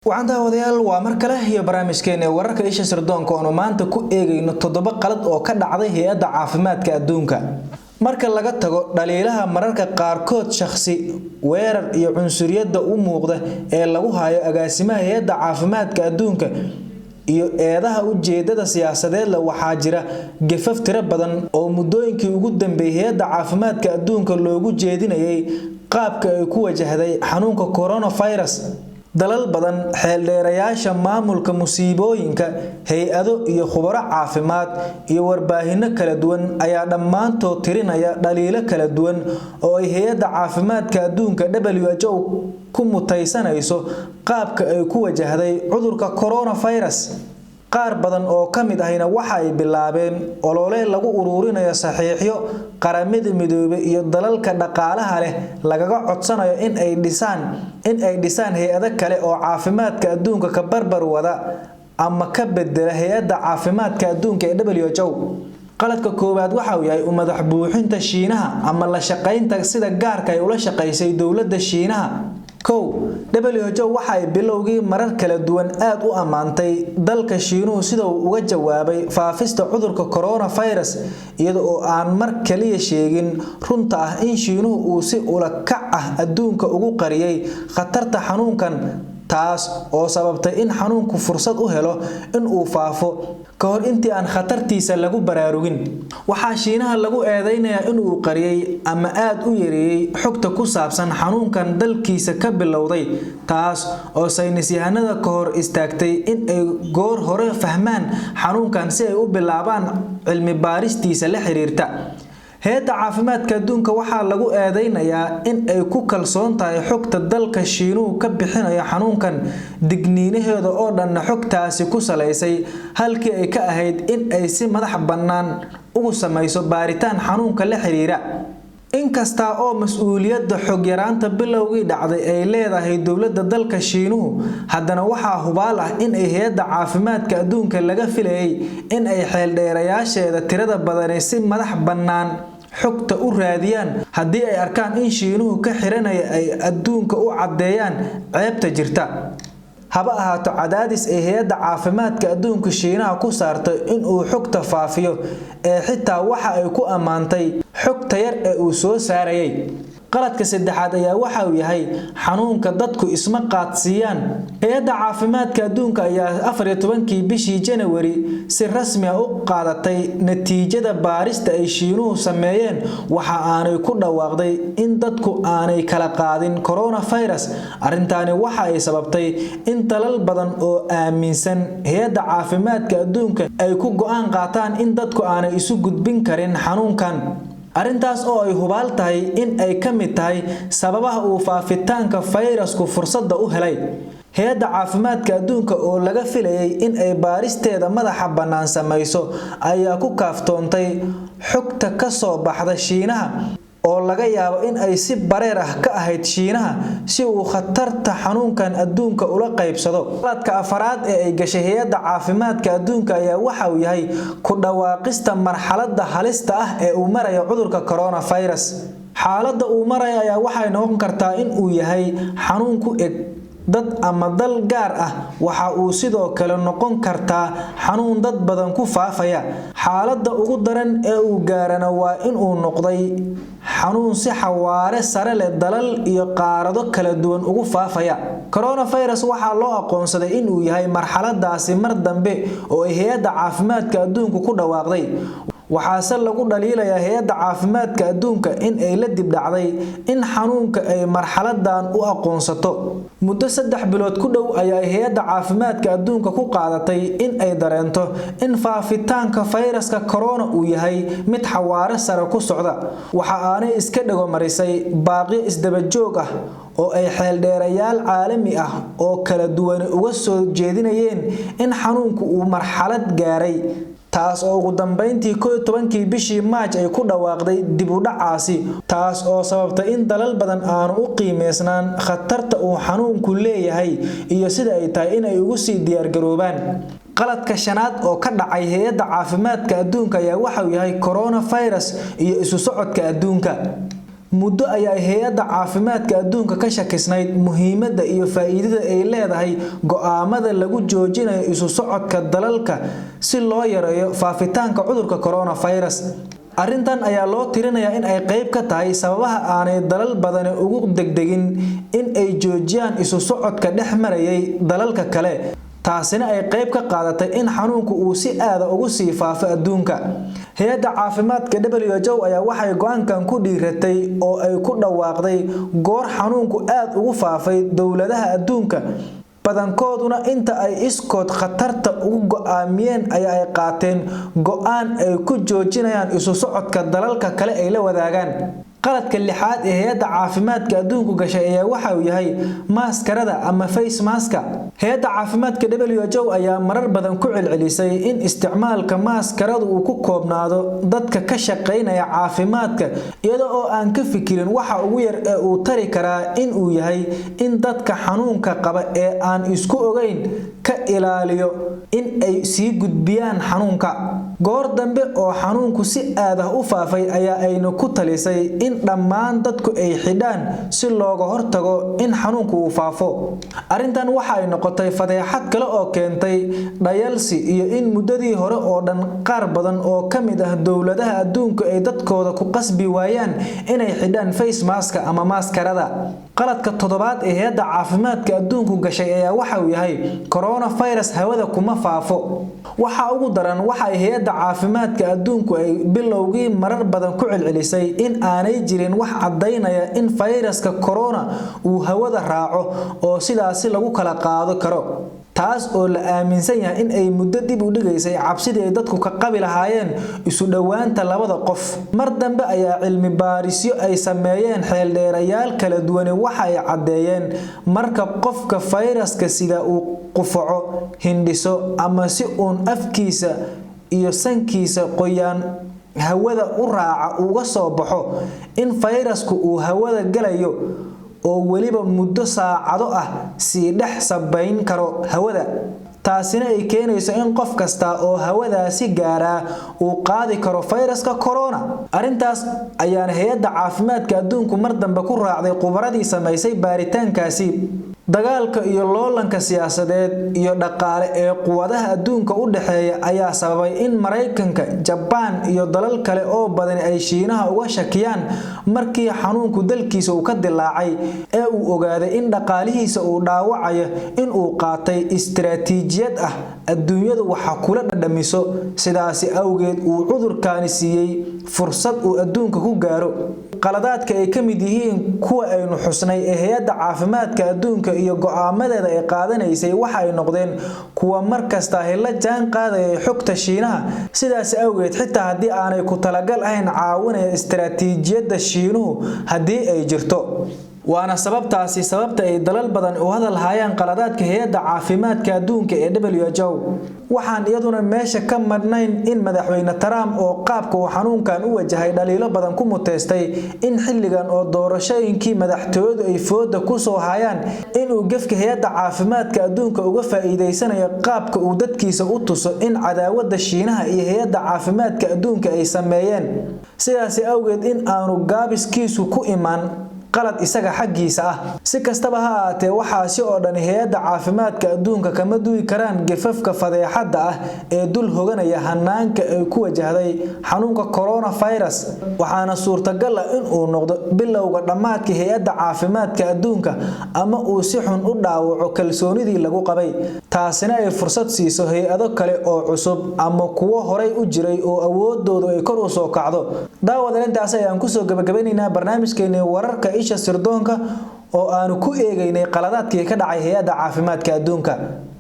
waxaan daawadayaal waa mar kale iyo barnaamijkeena wararka isha sirdoonka oo maanta ku eegayno toddoba qalad oo ka dhacday hay'adda caafimaadka adduunka marka laga tago dhaliilaha mararka qaarkood shakhsi weerar iyo cunsuriyada u muuqda ee lagu hayo agaasimaha hay'adda caafimaadka adduunka iyo eedaha ujeedada siyaasadeed la waxaa jira gafaf tiro badan oo muddooyinkii ugu dambeeyay hay'adda caafimaadka adduunka loogu jeedinayay qaabka ay ku wajahday xanuunka coronavirus dalal badan xeeldheerayaasha maamulka musiibooyinka hay'ado iyo khubaro caafimaad iyo warbaahinno kala duwan ayaa dhammaantood tirinaya dhaliilo kala duwan oo ay hay'adda caafimaadka adduunka WHO ku mutaysanayso qaabka ay ku wajahday cudurka coronavirus qaar badan oo kamid ahina waxa ay bilaabeen olole lagu ururinayo saxiixyo qaramada midoobay iyo dalalka dhaqaalaha leh lagaga codsanayo in ay dhisaan hay'ado kale oo caafimaadka adduunka ka barbar wada ama ka bedela hay'adda caafimaadka adduunka ee WHO qaladka koowaad waxa uu yahay madax buuxinta Shiinaha ama la shaqaynta sida gaarka ay ula shaqaysay dawladda Shiinaha WHO waxa ay bilowgii marar kala duwan aad u amaantay dalka Shiinuhu sida uu uga jawaabay faafista cudurka coronavirus iyada oo aan mar kaliya sheegin runta ah in Shiinuhu uu si ula kac ah adduunka ugu qariyay khatarta xanuunkan taas oo sababtay in xanuunku fursad u helo in uu faafo ka hor intii aan khatartiisa lagu baraarugin waxa Shiinaha lagu eedeynayaa in uu qariyay ama aad u yareeyay xogta ku saabsan xanuunkan dalkiisa ka bilowday taas oo saynisyahanada ka hor istaagtay in ay goor hore fahmaan xanuunkan si ay u bilaabaan cilmi baaristiisa la xiriirta hay'adda caafimaadka adduunka waxa lagu eedeynayaa in ay ku kalsoon tahay xogta dalka Shiinuhu ka bixinayo xanuunkan digniinaheeda oo dhan xogtaasi ku saleysay halkii ay ka ahayd in ay si madax bannaan ugu samayso baaritaan xanuunka la xiriira inkasta oo mas'uuliyadda xog yaraanta bilowgii dhacday ay leedahay dawladda dalka Shiinuhu haddana waxa hubaal ah in ay hay'adda caafimaadka adduunka laga filayay in ay xeeldheerayaasheeda tirada badan si madax bannaan xogta u raadiyaan haddii ay arkaan in Shiinuhu ka xiranaya ay adduunka u cadeeyaan ceebta jirta haba ahaato cadaadis ay hay'adda caafimaadka adduunka Shiinaha ku saartay in uu xogta faafiyo ee xitaa waxa ay ku amaantay xogta yar ee uu soo saarayay qaladka saddexaad ayaa waxa uu yahay xanuunka dadku isma qaadsiiyaan hay'adda caafimaadka adduunka ayaa 14kii bishii January si rasmi ah u qaadatay natiijada baarista ay Shiinuhu sameeyeen waxa aanay ku dhawaaqday in dadku aanay kala qaadin coronavirus arrintaani waxa ay sababtay in dalal badan oo aaminsan hay'adda caafimaadka adduunka ay ku go'aan qaataan in dadku aanay isu gudbin karin xanuunkan arintaas oo ay hubaal tahay in ay ka mid tahay sababaha uu faafitaanka fayrasku fursada u helay hay'adda caafimaadka adduunka oo laga filayay in ay baaristeeda madaxa bannaan samayso ayaa ku kaaftoontay xogta ka soo baxda Shiinaha oo laga yaabo in ay si bareer ah ka ahayd Shiinaha si uu khatarta xanuunkan adduunka ula qaybsado qaladka afaraad ee ay gashay hay'adda caafimaadka adduunka ayaa waxa uu yahay ku dhawaaqista marxaladda halista ah ee uu marayo cudurka coronavirus xaaladda uu marayo ayaa waxay noqon kartaa in uu yahay xanuun ku eg dad ama dal gaar ah waxa uu sidoo kale noqon kartaa xanuun dad badan ku faafaya xaaladda ugu daran ee uu gaarana waa in uu noqday xanuun si xawaare sare leh dalal iyo qaarado kala duwan ugu faafaya coronavirus waxa loo aqoonsaday in uu yahay marxaladaasi mar dambe oo ay hay'adda caafimaadka adduunka ku dhawaaqday waxaase lagu dhaliilayaa hay'adda caafimaadka adduunka in ay la dib dhacday in xanuunka ay marxaladan u aqoonsato muddo 3 bilood ku dhow ayaa hay'adda caafimaadka adduunka ku qaadatay in ay dareento in faafitaanka fayraska corona uu yahay mid xawaare sare ku socda waxa aanay iska dhago marisay baaqi isdaba joog ah oo ay xeeldheerayaal caalami ah oo kala duwan uga soo jeedinayeen in xanuunku uu marxalad gaaray taas oo ugu dambeyntii 11kii bishii March ay ku dhawaaqday dib u dhacaasi taas oo sababtay in dalal badan aan u qiimeysnaan khatarta uu xanuunku leeyahay iyo sida ay tahay in ay ugu sii diyaar garoobaan qaladka shanaad oo ka dhacay hay'adda caafimaadka adduunka ayaa waxa uu yahay coronavirus iyo isu socodka adduunka muddo ayaa hay'adda caafimaadka adduunka ka shakisnayd muhiimadda iyo faa'iidada ay leedahay go'aamada lagu joojinayo isu socodka dalalka si loo yareeyo faafitaanka cudurka coronavirus. arrintan ayaa loo tirinayaa in ay qayb ka tahay sababaha aanay dalal badan ugu degdegin in ay joojiyaan isu socodka dhex marayay dalalka kale, taasina ay qayb ka qaadatay in xanuunku uu si aad ugu sii faafo adduunka. hay'adda caafimaadka WHO ayaa waxay go'aankan ku dhiiratay oo ay ku dhawaaqday goor xanuunku aad ugu faafay dowladaha adduunka badankooduna inta ay iskood khatarta ugu go'aamiyeen ayaa ay qaateen go'aan ay ku joojinayaan isu socodka dalalka kale ay la wadaagaan. qaladka lixaad ee hay'adda caafimaadka adduunku gashay ayaa waxa uu yahay maskarada ama face mask. hay'adda caafimaadka WHO ayaa marar badan ku celcelisay in isticmaalka maskaradu uu ku koobnaado dadka ka shaqeynaya caafimaadka iyada oo aan ka fikirin waxa ugu yar ee uu tari karaa in uu yahay in dadka xanuunka qaba ee aan isku ogeyn ka ilaaliyo in ay sii gudbiyaan xanuunka. goor dambe oo xanuunku si aad ah u faafay ayaa ayna ku talisay in dhammaan dadku ay xidhaan si looga hortago in xanuunku uu faafo. arrintan waxa ay noqotay fadeexad kale oo keentay dhayalsi iyo in muddadii hore oo dhan qaar badan oo ka mid ah dowladaha adduunka ay dadkooda ku qasbi waayaan inay xidhaan face mask ama maskarada. qaladka toddobaad ee hay'adda caafimaadka adduunku gashay ayaa waxa uu yahay coronavirus hawada kuma faafo. waxa ugu daran waxa ay hay'adda caafimaadka adduunku ay bilowgii marar badan ku celcelisay in aanay jirin wax cadeynaya in fayraska corona uu hawada raaco oo sidaas lagu kala qaado karo, taas oo la aaminsan yahay in ay muddo dib u dhigaysay cabsidii ay dadku ka qabi lahaayeen isu dhawaanta labada qof. mar dambe ayaa cilmi baarisyo ay sameeyeen xeeldheerayaal kala duwan waxa ay cadeeyeen marka qofka fayraska sida uu qufaco, hindhiso ama si uun afkiisa iyo sankiisa qoyaan hawada u raaca uga soo baxo in fayrasku uu hawada galayo oo waliba muddo saacado ah si dhex sabayn karo hawada, taasina ay keenayso in qof kasta oo hawadaasi gaara uu qaadi karo fayraska corona. arrintaas ayaana hay'adda caafimaadka adduunku mar dambe ku raacday khubaradii samaysay baaritaankaasi. dagaalka iyo loolanka siyaasadeed iyo dhaqaale ee quwadaha adduunka u dhaxeeya ayaa sababay in Mareykanka, Japan iyo dalal kale oo badan ay Shiinaha uga shakiyaan markii xanuunku dalkiisa uu ka dilaacay ee uu ogaaday in dhaqaalihiisa uu dhaawacayo in uu qaatay istiraatiijiyad ah adduunyadu waxa kula dhadhamiso, sidaas awgeed uu cudurkaani siiyay fursad uu adduunka ku gaaro. qaladaadka ay ka mid yihiin kuwa aynu xusnay ee hay'adda caafimaadka adduunka iyo go'aamadeeda ay qaadanaysay waxa ay noqdeen kuwa markasta la jaan qaadaya xogta Shiinaha, sidaas awgeed xitaa haddii aanay ku talagal ahayn caawinaya istiraatiijiyadda Shiinuhu haddii ay jirto. waana sababtaasi sababta ay dalal badan u hadal hayaan qaladaadka hay'adda caafimaadka adduunka ee WHO. waxaan iyaduna meesha ka madnayn in madaxweyne Trump oo qaabka uu xanuunkan u wajahay dhaliilo badan ku muteystay in xilligan oo doorashooyinkii madaxtooyadu ay fooda ku soo hayaan inuu gefka hay'adda caafimaadka adduunka uga faa'iideysanayo qaabka uu dadkiisa u tuso in cadaawadda Shiinaha iyo hay'adda caafimaadka adduunka ay sameeyeen, sidaas awgeed in aanu gaabiskiisu ku imaan qalad isaga xaggiisa ah. si kastaba ha ahaatee waxaa si oo dhan hay'adda caafimaadka adduunka kama duwi karaan gefafka fadeexadda ah ee dul hoganaya hanaanka ay ku wajahday xanuunka coronavirus, waxaana suurtagal ah in uu noqdo bilowga dhammaadka hay'adda caafimaadka adduunka ama uu si xun u dhaawaco kalsoonidii lagu qabay, taasina ay fursad siiso hay'ado kale oo cusub ama kuwo horay u jiray oo awoodoodu ay kor u soo kacdo. daawadayaal intaas ayaan ku soo gabagabaynaynaa barnaamijkeena wararka isha sirdoonka oo aanu ku eegaynay qaladaadkii ka dhacay hay'adda caafimaadka adduunka.